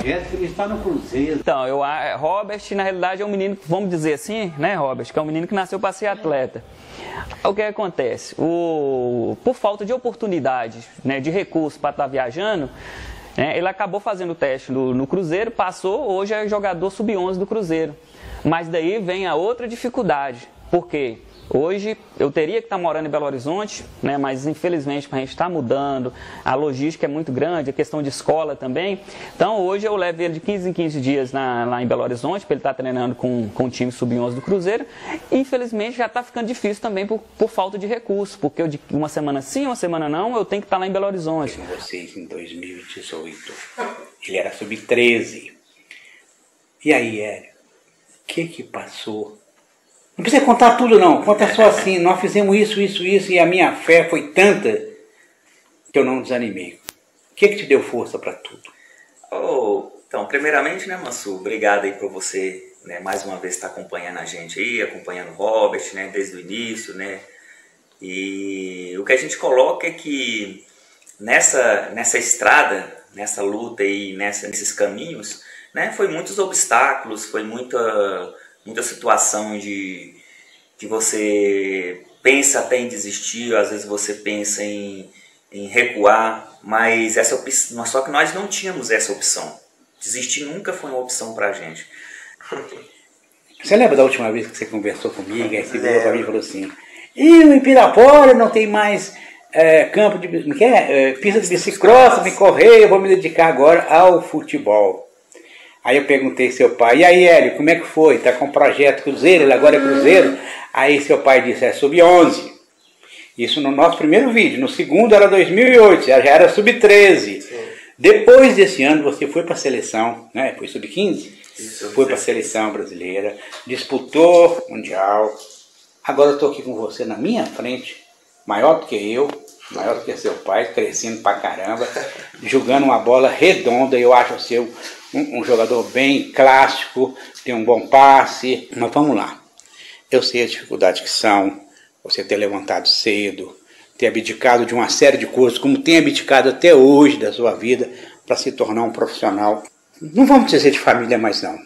projeto que ele está no Cruzeiro. Então, Robert, na realidade, é um menino, vamos dizer assim, né, Robert, que é um menino que nasceu para ser atleta. O que acontece? Por falta de oportunidades, né, de recursos para estar viajando, né, ele acabou fazendo o teste no Cruzeiro, passou, hoje é jogador sub-11 do Cruzeiro. Mas daí vem a outra dificuldade. Por quê? Hoje eu teria que estar morando em Belo Horizonte, né, mas infelizmente a gente está mudando, a logística é muito grande, a questão de escola também. Então hoje eu levo ele de 15 em 15 dias lá em Belo Horizonte, para ele estar treinando com o time sub-11 do Cruzeiro. E, infelizmente já está ficando difícil também por falta de recursos, porque eu de uma semana sim, uma semana não, eu tenho que estar lá em Belo Horizonte. Com vocês em 2018, ele era sub-13. E aí, Hélio, o que passou? Não precisa contar tudo não, conta só assim, nós fizemos isso, e a minha fé foi tanta que eu não desanimei. O que te deu força para tudo? Então, primeiramente, né, Mansu, obrigado aí por você, né, mais uma vez estar acompanhando a gente aí, acompanhando o Robert, né, desde o início, né, e o que a gente coloca é que nessa estrada, nessa luta aí, nesses caminhos, né, foi muitos obstáculos, foi muita situação de você pensa até em desistir, às vezes você pensa em recuar, mas só que nós não tínhamos essa opção. Desistir nunca foi uma opção pra gente. Você lembra da última vez que você conversou comigo, aí você virou pra mim e falou assim, em Pirapora não tem mais campo de pista de bicicross, me correr, eu vou me dedicar agora ao futebol. Aí eu perguntei ao seu pai, e aí Hélio, como é que foi? Está com o projeto Cruzeiro, ele agora é Cruzeiro? Aí seu pai disse, é sub-11. Isso no nosso primeiro vídeo. No segundo era 2008, já era sub-13. Depois desse ano você foi para a seleção, né? Foi sub-15? Foi para a seleção brasileira, disputou mundial. Agora eu estou aqui com você na minha frente, maior do que eu, maior do que seu pai, crescendo pra caramba, jogando uma bola redonda. Eu acho você um jogador bem clássico, tem um bom passe. Mas vamos lá. Eu sei as dificuldades que são, você ter levantado cedo, ter abdicado de uma série de coisas, como tem abdicado até hoje da sua vida, para se tornar um profissional. Não vamos dizer de família mais não.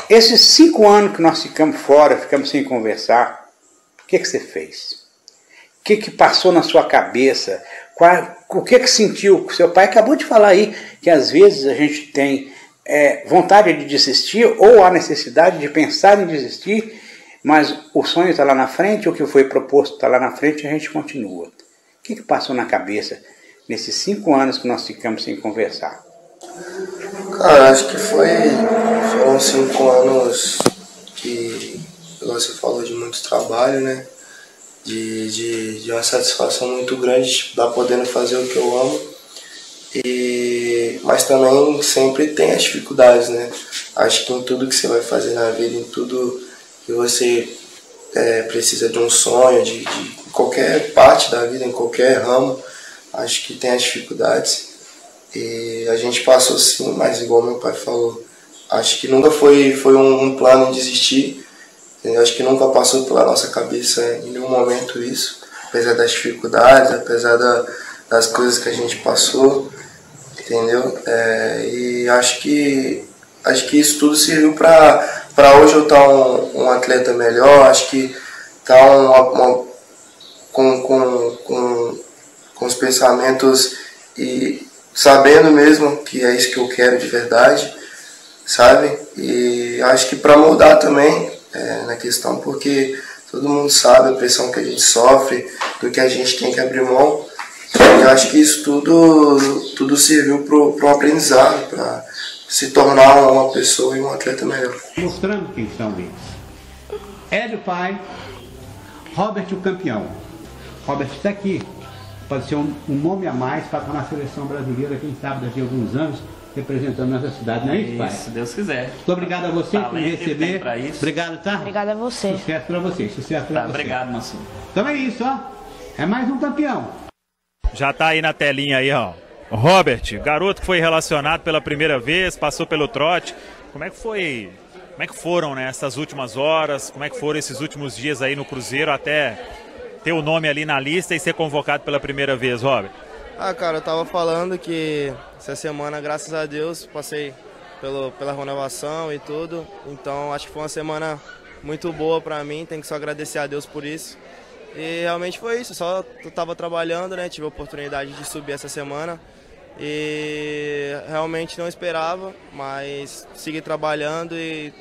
Esses 5 anos que nós ficamos fora, ficamos sem conversar, o que você fez? O que passou na sua cabeça? O que sentiu? Seu pai acabou de falar aí que às vezes a gente tem vontade de desistir ou a necessidade de pensar em desistir, mas o sonho está lá na frente, o que foi proposto está lá na frente e a gente continua. O que passou na cabeça nesses 5 anos que nós ficamos sem conversar? Cara, acho que foram 5 anos que, como você falou, de muito trabalho, né? De uma satisfação muito grande de estar podendo fazer o que eu amo. Mas também sempre tem as dificuldades, né? Acho que em tudo que você vai fazer na vida, em tudo que você precisa de um sonho, de qualquer parte da vida, em qualquer ramo, acho que tem as dificuldades. E a gente passou sim, mas igual meu pai falou, acho que nunca foi um plano em desistir. Entendeu? Acho que nunca passou pela nossa cabeça em nenhum momento isso, apesar das dificuldades, apesar das coisas que a gente passou, entendeu? E acho que isso tudo serviu para hoje eu estar um atleta melhor. Acho que estar com os pensamentos e sabendo mesmo que é isso que eu quero de verdade, sabe? E acho que para mudar também na questão, porque todo mundo sabe a pressão que a gente sofre, do que a gente tem que abrir mão. E acho que isso tudo serviu para o aprendizado, para se tornar uma pessoa e um atleta melhor. Mostrando quem são eles. Hélio pai, Robert o campeão. Robert está aqui. Pode ser um nome a mais para estar na seleção brasileira, quem sabe daqui a alguns anos, representando nossa cidade, não é isso, pai? Se Deus quiser. Muito obrigado a você por me receber. Obrigado, tá? Obrigado a você. Sucesso para você, sucesso para você. Obrigado, Mansu. Então é isso, ó. É mais um campeão. Já tá aí na telinha aí, ó. Robert, garoto que foi relacionado pela primeira vez, passou pelo trote. Como é que foi? Como é que foram, né, essas últimas horas? Como é que foram esses últimos dias aí no Cruzeiro até ter o nome ali na lista e ser convocado pela primeira vez, Robert? Cara, eu tava falando que essa semana, graças a Deus, passei pela renovação e tudo. Então acho que foi uma semana muito boa para mim, tenho que só agradecer a Deus por isso. E realmente foi isso, só estava trabalhando, né? Tive a oportunidade de subir essa semana e realmente não esperava, mas segui trabalhando e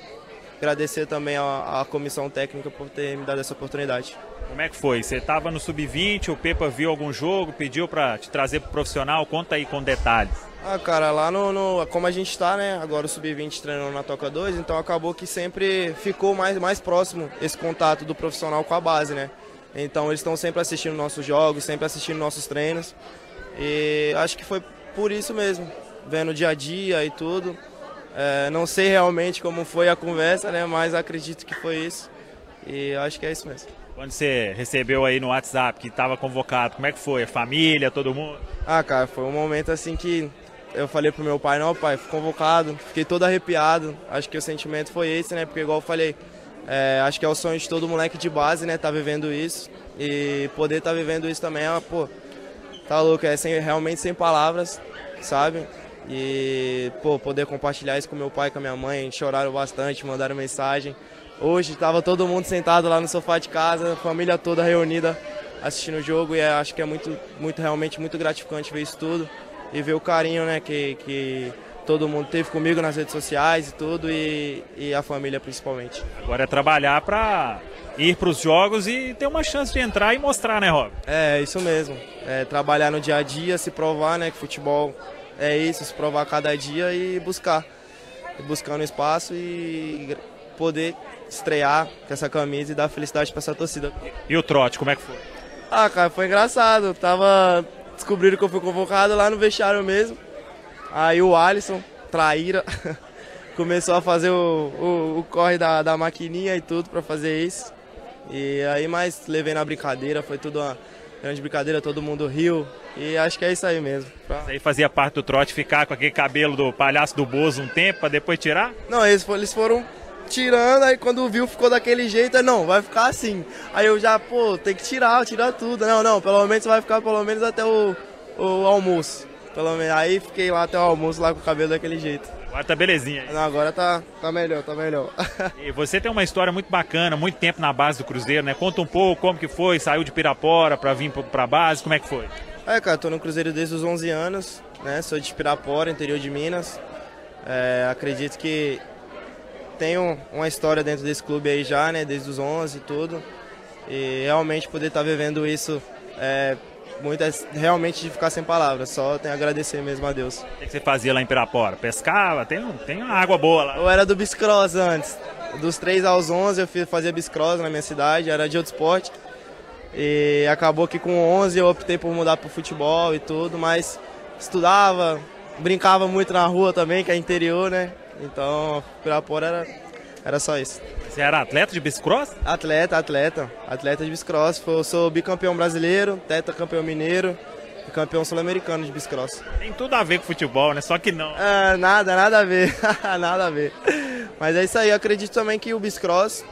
agradecer também à comissão técnica por ter me dado essa oportunidade. Como é que foi? Você estava no Sub-20, o Pepa viu algum jogo, pediu para te trazer para o profissional? Conta aí com detalhes. Ah, cara, lá como a gente está, né, agora o Sub-20 treinando na Toca 2, então acabou que sempre ficou mais próximo esse contato do profissional com a base, né? Então eles estão sempre assistindo nossos jogos, sempre assistindo nossos treinos e acho que foi por isso mesmo, vendo o dia a dia e tudo. Não sei realmente como foi a conversa, né, mas acredito que foi isso e acho que é isso mesmo. Quando você recebeu aí no WhatsApp que estava convocado, como é que foi? A família, todo mundo? Ah, cara, foi um momento assim que eu falei pro meu pai, não, pai, fui convocado, fiquei todo arrepiado. Acho que o sentimento foi esse, né, porque igual eu falei, acho que é o sonho de todo moleque de base, né, tá vivendo isso. E poder tá vivendo isso também, pô, tá louco, realmente sem palavras, sabe? E, pô, poder compartilhar isso com meu pai, com a minha mãe, choraram bastante, mandaram mensagem. Hoje estava todo mundo sentado lá no sofá de casa, a família toda reunida assistindo o jogo e acho que é realmente muito gratificante ver isso tudo e ver o carinho, né, que todo mundo teve comigo nas redes sociais e tudo e a família principalmente. Agora é trabalhar para ir para os jogos e ter uma chance de entrar e mostrar, né, Rob? É, isso mesmo. Trabalhar no dia a dia, se provar, né, que futebol é isso, se provar a cada dia e buscando espaço e poder estrear com essa camisa e dar felicidade para essa torcida. E o trote, como é que foi? Ah, cara, foi engraçado. Descobriram que eu fui convocado lá no vestiário mesmo. Aí o Alisson, traíra, começou a fazer o corre da maquininha e tudo para fazer isso. E aí, mas levei na brincadeira, foi tudo uma grande brincadeira, todo mundo riu. E acho que é isso aí mesmo. Isso aí fazia parte do trote, ficar com aquele cabelo do palhaço do Bozo um tempo para depois tirar? Não, eles foram tirando, aí quando viu ficou daquele jeito, não, vai ficar assim. Aí eu já, pô, tem que tirar tudo. Não, pelo menos vai ficar pelo menos até o almoço. Pelo menos. Aí fiquei lá até o almoço lá com o cabelo daquele jeito. Agora tá belezinha. Não, agora tá melhor, tá melhor. E você tem uma história muito bacana, muito tempo na base do Cruzeiro, né? Conta um pouco como que foi, saiu de Pirapora pra vir pra base, como é que foi? Cara, tô no Cruzeiro desde os 11 anos, né? Sou de Pirapora, interior de Minas. Acredito que tenho uma história dentro desse clube aí já, né? Desde os 11 e tudo. E realmente poder estar vivendo isso realmente de ficar sem palavras. Só tenho a agradecer mesmo a Deus. O que você fazia lá em Pirapora? Pescava? Tem uma água boa lá. Eu era do bicicross antes. Dos 3 aos 11 eu fazia bicicross na minha cidade, era de outro esporte. E acabou que com 11 eu optei por mudar para o futebol e tudo, mas estudava, brincava muito na rua também, que é interior, né? Então, Pirapora era só isso. Você era atleta de bicicross? Atleta de bicicross. Eu sou bicampeão brasileiro, tetracampeão mineiro e campeão sul-americano de bicicross. Tem tudo a ver com futebol, né? Só que não. Nada a ver, nada a ver. Mas é isso aí, eu acredito também que o bicicross,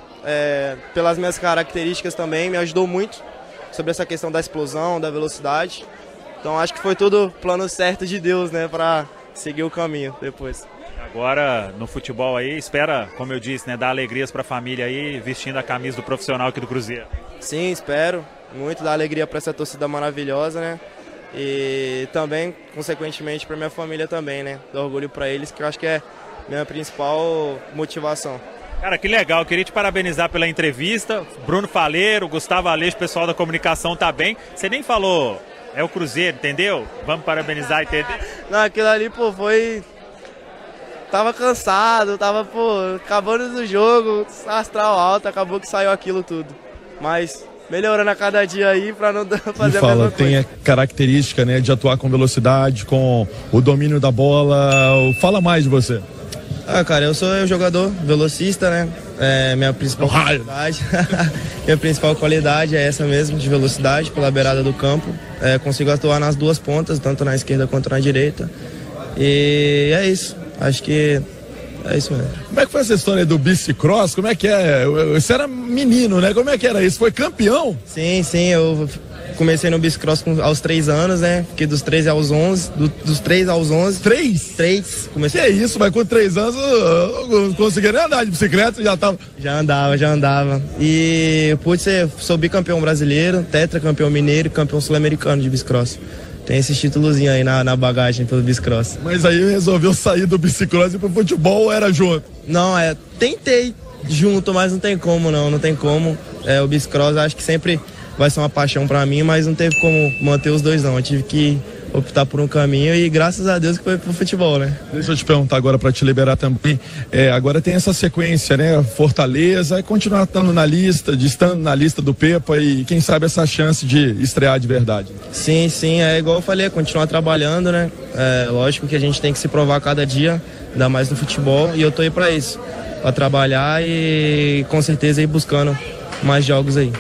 pelas minhas características também, me ajudou muito sobre essa questão da explosão, da velocidade. Então acho que foi tudo plano certo de Deus, né, para seguir o caminho depois. Agora, no futebol aí, espera, como eu disse, né, dar alegrias para a família aí, vestindo a camisa do profissional aqui do Cruzeiro. Sim, espero muito dar alegria para essa torcida maravilhosa, né? E também, consequentemente, para minha família também, né? Dar orgulho para eles, que eu acho que é minha principal motivação. Cara, que legal, eu queria te parabenizar pela entrevista. Bruno Faleiro, Gustavo Aleixo, pessoal da comunicação tá bem. Você nem falou, é o Cruzeiro, entendeu? Vamos parabenizar, entendeu? Não, aquilo ali, pô, foi... Tava cansado, tava, pô, acabando do jogo, astral alto, acabou que saiu aquilo tudo. Mas melhorando a cada dia aí pra não fazer a mesma coisa. Tem a característica, né, de atuar com velocidade, com o domínio da bola. Fala mais de você. Cara, eu sou jogador velocista, né? Minha principal qualidade. Minha principal qualidade é essa mesmo, de velocidade pela beirada do campo. Consigo atuar nas duas pontas, tanto na esquerda quanto na direita. E é isso. Acho que é isso mesmo. Como é que foi essa história do bicicross? Como é que é? Você era menino, né? Como é que era isso? Foi campeão? Sim, eu comecei no bicicross aos 3 anos, né? Fiquei dos 3 aos 11, dos 3 aos 11. 3? 3. Comecei. Que é isso, mas com 3 anos eu não conseguia nem andar de bicicleta, já tava... Já andava. E sou bicampeão brasileiro, tetracampeão mineiro e campeão sul-americano de bicicross. Tem esse títulozinho aí na bagagem pelo bicicross. Mas aí resolveu sair do bicicross e pro futebol ou era junto? Não, tentei junto, mas não tem como não tem como. O bicicross acho que sempre vai ser uma paixão pra mim, mas não teve como manter os dois não. Eu tive que optar por um caminho e graças a Deus que foi pro futebol, né? Deixa eu te perguntar agora para te liberar também. Agora tem essa sequência, né? Fortaleza, continuar estando na lista do Pepa e quem sabe essa chance de estrear de verdade. Sim, é igual eu falei, continuar trabalhando, né? Lógico que a gente tem que se provar cada dia, ainda mais no futebol, e eu tô aí para isso, para trabalhar e com certeza ir buscando mais jogos aí.